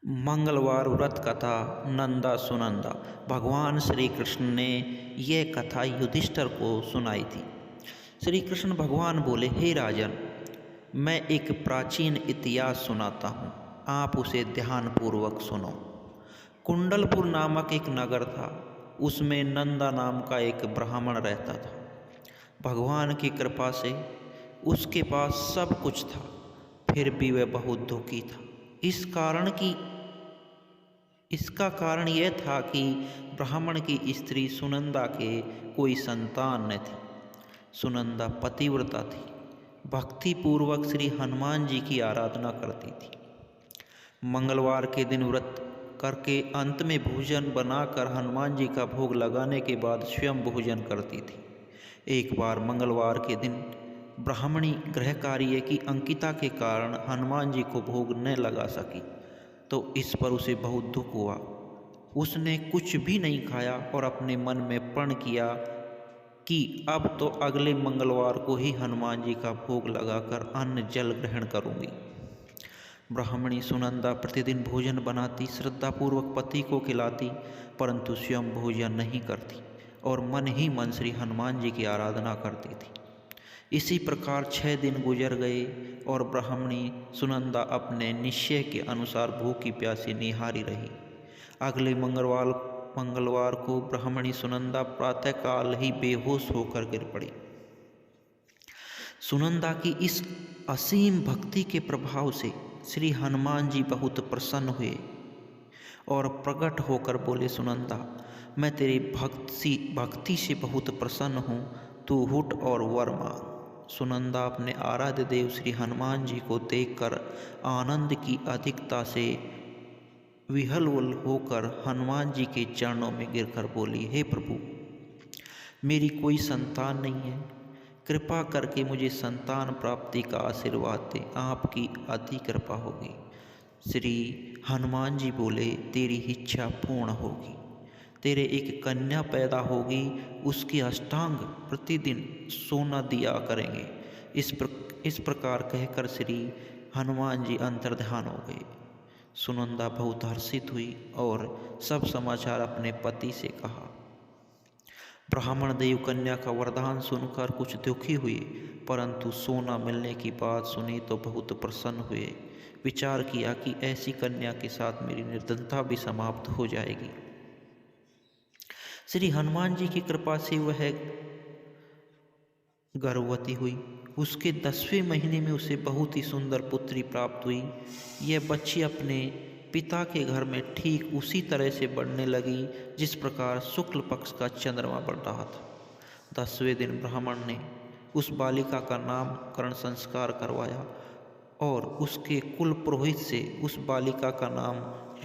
मंगलवार व्रत कथा नंदा सुनंदा। भगवान श्री कृष्ण ने यह कथा युधिष्ठिर को सुनाई थी। श्री कृष्ण भगवान बोले, हे राजन, मैं एक प्राचीन इतिहास सुनाता हूँ, आप उसे ध्यानपूर्वक सुनो। कुंडलपुर नामक एक नगर था, उसमें नंदा नाम का एक ब्राह्मण रहता था। भगवान की कृपा से उसके पास सब कुछ था, फिर भी वह बहुत दुखी था। इसका कारण यह था कि ब्राह्मण की स्त्री सुनंदा के कोई संतान न थी। सुनंदा पतिव्रता थी, भक्ति पूर्वक श्री हनुमान जी की आराधना करती थी। मंगलवार के दिन व्रत करके अंत में भोजन बनाकर हनुमान जी का भोग लगाने के बाद स्वयं भोजन करती थी। एक बार मंगलवार के दिन ब्राह्मणी गृह कार्य की अंकिता के कारण हनुमान जी को भोग न लगा सकी, तो इस पर उसे बहुत दुख हुआ। उसने कुछ भी नहीं खाया और अपने मन में प्रण किया कि अब तो अगले मंगलवार को ही हनुमान जी का भोग लगाकर अन्न जल ग्रहण करूंगी। ब्राह्मणी सुनंदा प्रतिदिन भोजन बनाती, श्रद्धापूर्वक पति को खिलाती, परंतु स्वयं भोजन नहीं करती और मन ही मन श्री हनुमान जी की आराधना करती थी। इसी प्रकार 6 दिन गुजर गए और ब्राह्मणी सुनंदा अपने निश्चय के अनुसार भूखी प्यासी निहारी रही। अगले मंगलवार को ब्राह्मणी सुनंदा प्रातःकाल ही बेहोश होकर गिर पड़ी। सुनंदा की इस असीम भक्ति के प्रभाव से श्री हनुमान जी बहुत प्रसन्न हुए और प्रकट होकर बोले, सुनंदा, मैं तेरी भक्ति से बहुत प्रसन्न हूँ, तू उठ और वर मांग। सुनंदा अपने आराध्य देव श्री हनुमान जी को देखकर आनंद की अधिकता से विह्वल होकर हनुमान जी के चरणों में गिरकर बोली, हे प्रभु, मेरी कोई संतान नहीं है, कृपा करके मुझे संतान प्राप्ति का आशीर्वाद दें, आपकी अति कृपा होगी। श्री हनुमान जी बोले, तेरी इच्छा पूर्ण होगी, तेरे एक कन्या पैदा होगी, उसके अष्टांग प्रतिदिन सोना दिया करेंगे। इस प्रकार कहकर श्री हनुमान जी अंतर्ध्यान हो गए। सुनंदा बहुत हर्षित हुई और सब समाचार अपने पति से कहा। ब्राह्मण देव कन्या का वरदान सुनकर कुछ दुखी हुए, परंतु सोना मिलने की बात सुनी तो बहुत प्रसन्न हुए। विचार किया कि ऐसी कन्या के साथ मेरी निर्धनता भी समाप्त हो जाएगी। श्री हनुमान जी की कृपा से वह गर्भवती हुई। उसके 10वें महीने में उसे बहुत ही सुंदर पुत्री प्राप्त हुई। यह बच्ची अपने पिता के घर में ठीक उसी तरह से बढ़ने लगी जिस प्रकार शुक्ल पक्ष का चंद्रमा बढ़ रहा था। 10वें दिन ब्राह्मण ने उस बालिका का नामकरण संस्कार करवाया और उसके कुल पुरोहित से उस बालिका का नाम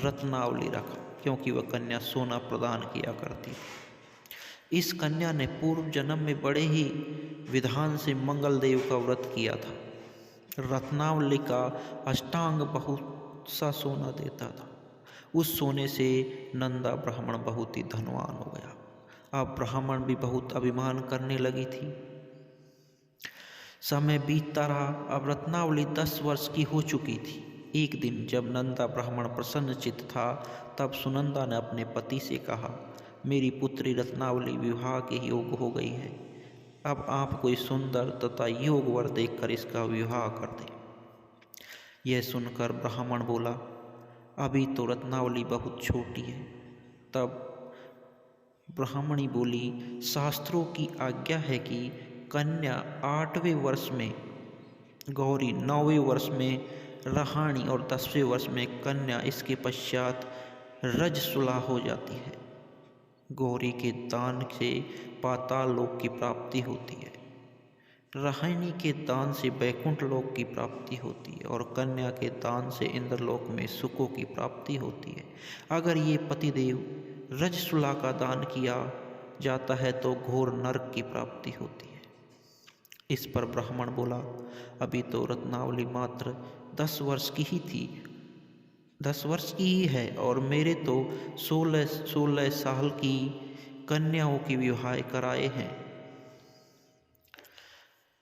रत्नावली रखा, क्योंकि वह कन्या सोना प्रदान किया करती थी। इस कन्या ने पूर्व जन्म में बड़े ही विधान से मंगल देव का व्रत किया था। रत्नावली का अष्टांग बहुत सा सोना देता था। उस सोने से नंदा ब्राह्मण बहुत ही धनवान हो गया। अब ब्राह्मण भी बहुत अभिमान करने लगी थी। समय बीतता रहा। अब रत्नावली 10 वर्ष की हो चुकी थी। एक दिन जब नंदा ब्राह्मण प्रसन्नचित्त था, तब सुनंदा ने अपने पति से कहा, मेरी पुत्री रत्नावली विवाह के योग हो गई है, अब आप कोई सुंदर तथा योग वर देखकर इसका विवाह कर दें। यह सुनकर ब्राह्मण बोला, अभी तो रत्नावली बहुत छोटी है। तब ब्राह्मणी बोली, शास्त्रों की आज्ञा है कि कन्या 8वें वर्ष में गौरी, 9वें वर्ष में रहाणी और 10वें वर्ष में कन्या, इसके पश्चात रजस्वला हो जाती है। गौरी के दान से पाताल लोक की प्राप्ति होती है, रहाणी के दान से बैकुंठ लोक की प्राप्ति होती है और कन्या के दान से इंद्रलोक में सुखों की प्राप्ति होती है। अगर ये पतिदेव रजस्वला का दान किया जाता है तो घोर नरक की प्राप्ति होती है। इस पर ब्राह्मण बोला, अभी तो रत्नावली मात्र 10 वर्ष की ही थी, 10 वर्ष की ही है और मेरे तो 16 साल की कन्याओं के विवाह कराए हैं,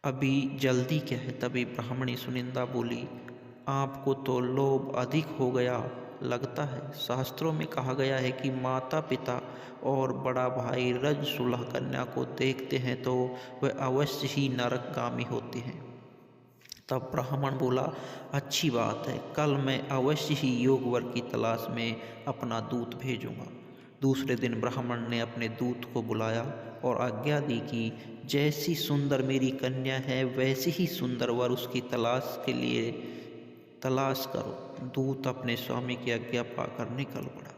अभी जल्दी क्या है। तभी ब्राह्मणी सुनिंदा बोली, आपको तो लोभ अधिक हो गया लगता है शास्त्रों में कहा गया है कि माता पिता और बड़ा भाई रजसुलह कन्या को देखते हैं तो वह अवश्य ही नरकगामी होते हैं। तब ब्राह्मण बोला, अच्छी बात है, कल मैं अवश्य ही योग वर की तलाश में अपना दूत भेजूंगा। दूसरे दिन ब्राह्मण ने अपने दूत को बुलाया और आज्ञा दी कि जैसी सुंदर मेरी कन्या है वैसी ही सुंदर वर उसकी तलाश करो। दूत अपने स्वामी की आज्ञा पाकर निकल पड़ा।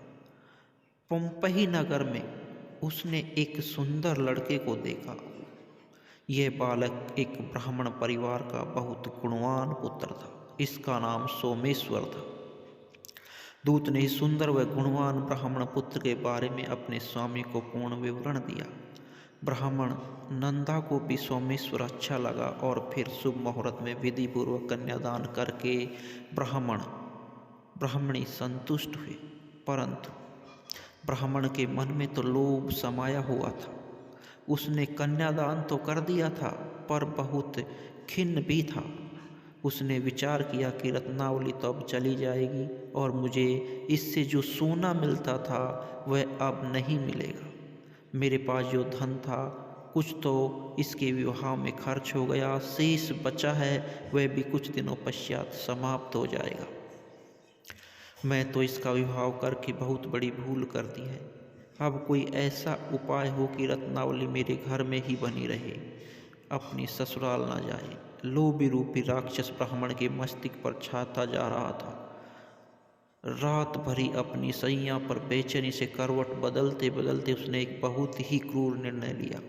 पोम्पही नगर में उसने एक सुंदर लड़के को देखा। यह बालक एक ब्राह्मण परिवार का बहुत गुणवान पुत्र था। इसका नाम सोमेश्वर था। दूत ने सुंदर व गुणवान ब्राह्मण पुत्र के बारे में अपने स्वामी को पूर्ण विवरण दिया। ब्राह्मण नंदा को भी सोमेश्वर अच्छा लगा और फिर शुभ मुहूर्त में विधि पूर्वक कन्यादान करके ब्राह्मणी संतुष्ट हुए। परंतु ब्राह्मण के मन में तो लोभ समाया हुआ था। उसने कन्यादान तो कर दिया था पर बहुत खिन्न भी था। उसने विचार किया कि रत्नावली तो अब चली जाएगी और मुझे इससे जो सोना मिलता था वह अब नहीं मिलेगा। मेरे पास जो धन था कुछ तो इसके विवाह में खर्च हो गया, शेष बचा है वह भी कुछ दिनों पश्चात समाप्त हो जाएगा। मैं तो इसका विवाह करके बहुत बड़ी भूल कर दी है। अब कोई ऐसा उपाय हो कि रत्नावली मेरे घर में ही बनी रहे, अपनी ससुराल ना जाए। लोभी रूपी राक्षस ब्राह्मण के मस्तिष्क पर छाता जा रहा था। रात भरी अपनी सैया पर बेचैनी से करवट बदलते बदलते उसने एक बहुत ही क्रूर निर्णय लिया।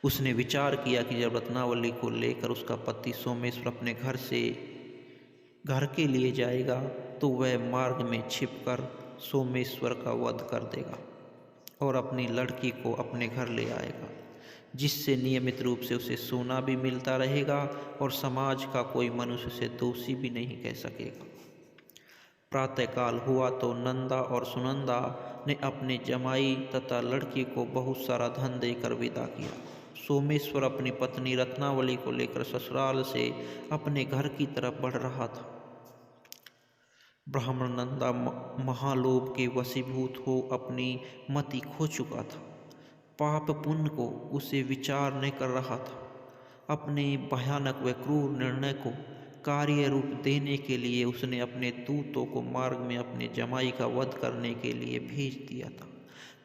उसने विचार किया कि जब रत्नावली को लेकर उसका पति सोमेश्वर अपने घर के लिए जाएगा तो वह मार्ग में छिपकर सोमेश्वर का वध कर देगा और अपनी लड़की को अपने घर ले आएगा, जिससे नियमित रूप से उसे सोना भी मिलता रहेगा और समाज का कोई मनुष्य उसे दोषी भी नहीं कह सकेगा। प्रातःकाल हुआ तो नंदा और सुनंदा ने अपने जमाई तथा लड़की को बहुत सारा धन देकर विदा किया। सोमेश्वर अपनी पत्नी रत्नावली को लेकर ससुराल से अपने घर की तरफ बढ़ रहा था। ब्राह्मण नंदा महालोभ के वशीभूत हो अपनी मति खो चुका था। पाप पुण्य को उसे विचार नहीं कर रहा था। अपने भयानक व क्रूर निर्णय को कार्य रूप देने के लिए उसने अपने दूतों को मार्ग में अपने जमाई का वध करने के लिए भेज दिया था,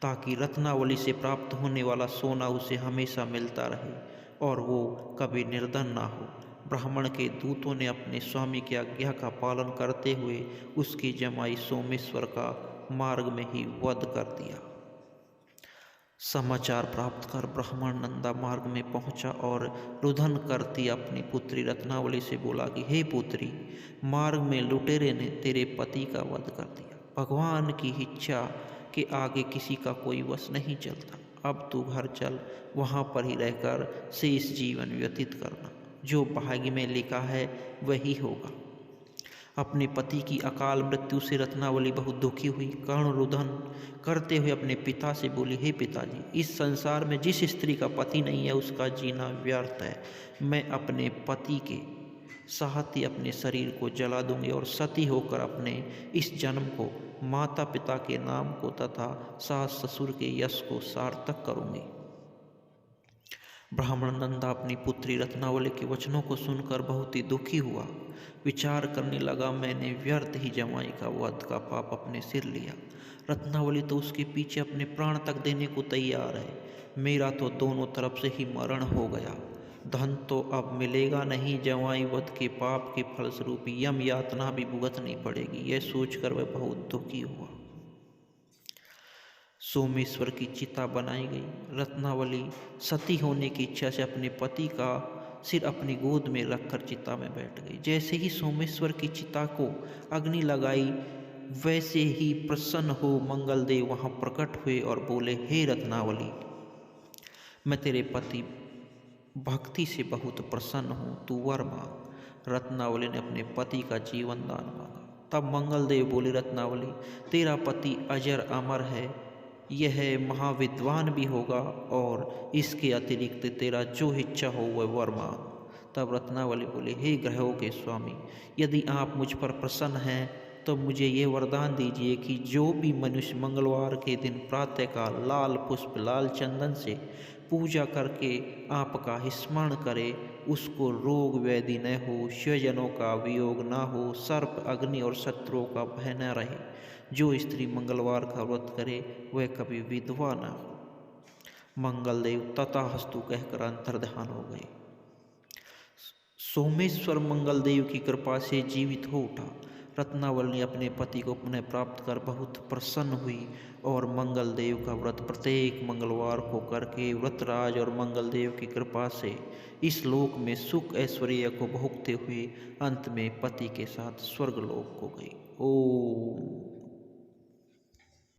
ताकि रत्नावली से प्राप्त होने वाला सोना उसे हमेशा मिलता रहे और वो कभी निर्धन ना हो। ब्राह्मण के दूतों ने अपने स्वामी की आज्ञा का पालन करते हुए उसके जमाई सोमेश्वर का मार्ग में ही वध कर दिया। समाचार प्राप्त कर ब्राह्मण नंदा मार्ग में पहुंचा और रुदन करती अपनी पुत्री रत्नावली से बोला कि हे पुत्री, मार्ग में लुटेरे ने तेरे पति का वध कर दिया। भगवान की इच्छा के आगे किसी का कोई वश नहीं चलता। अब तू घर चल, वहाँ पर ही रहकर शेष जीवन व्यतीत करना। जो भाग्य में लिखा है वही होगा। अपने पति की अकाल मृत्यु से रत्नावली बहुत दुखी हुई। कर्ण रुदन करते हुए अपने पिता से बोली, हे पिताजी, इस संसार में जिस स्त्री का पति नहीं है उसका जीना व्यर्थ है। मैं अपने पति के साथ ही अपने शरीर को जला दूंगी और सती होकर अपने इस जन्म को, माता पिता के नाम को तथा सास ससुर के यश को सार्थक करूंगी। ब्राह्मण नंदा अपनी पुत्री रत्नावली के वचनों को सुनकर बहुत ही दुखी हुआ। विचार करने लगा, मैंने व्यर्थ ही जमाई का वध का पाप अपने सिर लिया। रत्नावली तो उसके पीछे अपने प्राण तक देने को तैयार है। मेरा तो दोनों तरफ से ही मरण हो गया। धन तो अब मिलेगा नहीं, जमाई वध के पाप के फलस्वरूप यम यातना भी भुगतनी पड़ेगी। यह सोचकर वह बहुत दुखी हुआ। सोमेश्वर की चिता बनाई गई। रत्नावली सती होने की इच्छा से अपने पति का सिर अपनी गोद में रखकर चिता में बैठ गई। जैसे ही सोमेश्वर की चिता को अग्नि लगाई, वैसे ही प्रसन्न हो मंगलदेव वहाँ प्रकट हुए और बोले, हे रत्नावली, मैं तेरे पति भक्ति से बहुत प्रसन्न हूँ, तू वर मांग। रत्नावली ने अपने पति का जीवन दान मांगा। तब मंगलदेव बोले, रत्नावली, तेरा पति अजर अमर है, यह महाविद्वान भी होगा और इसके अतिरिक्त तेरा जो इच्छा हो वह वर मांग। तब रत्नावली बोले, हे ग्रहों के स्वामी, यदि आप मुझ पर प्रसन्न हैं तो मुझे ये वरदान दीजिए कि जो भी मनुष्य मंगलवार के दिन प्रातःकाल लाल पुष्प लाल चंदन से पूजा करके आपका स्मरण करे, उसको रोग व्याधि न हो, स्वजनों का वियोग न हो, सर्प अग्नि और शत्रुओं का भय न रहे। जो स्त्री मंगलवार का व्रत करे वह कभी विधवा न हो। मंगलदेव तथास्तु कहकर अंतर्ध्यान हो गए। सोमेश्वर मंगलदेव की कृपा से जीवित हो उठा। रत्नावली अपने पति को पुनः प्राप्त कर बहुत प्रसन्न हुई और मंगलदेव का व्रत प्रत्येक मंगलवार को करके व्रतराज और मंगलदेव की कृपा से इस लोक में सुख ऐश्वर्य को भोगते हुए अंत में पति के साथ स्वर्गलोक को गई। ओम।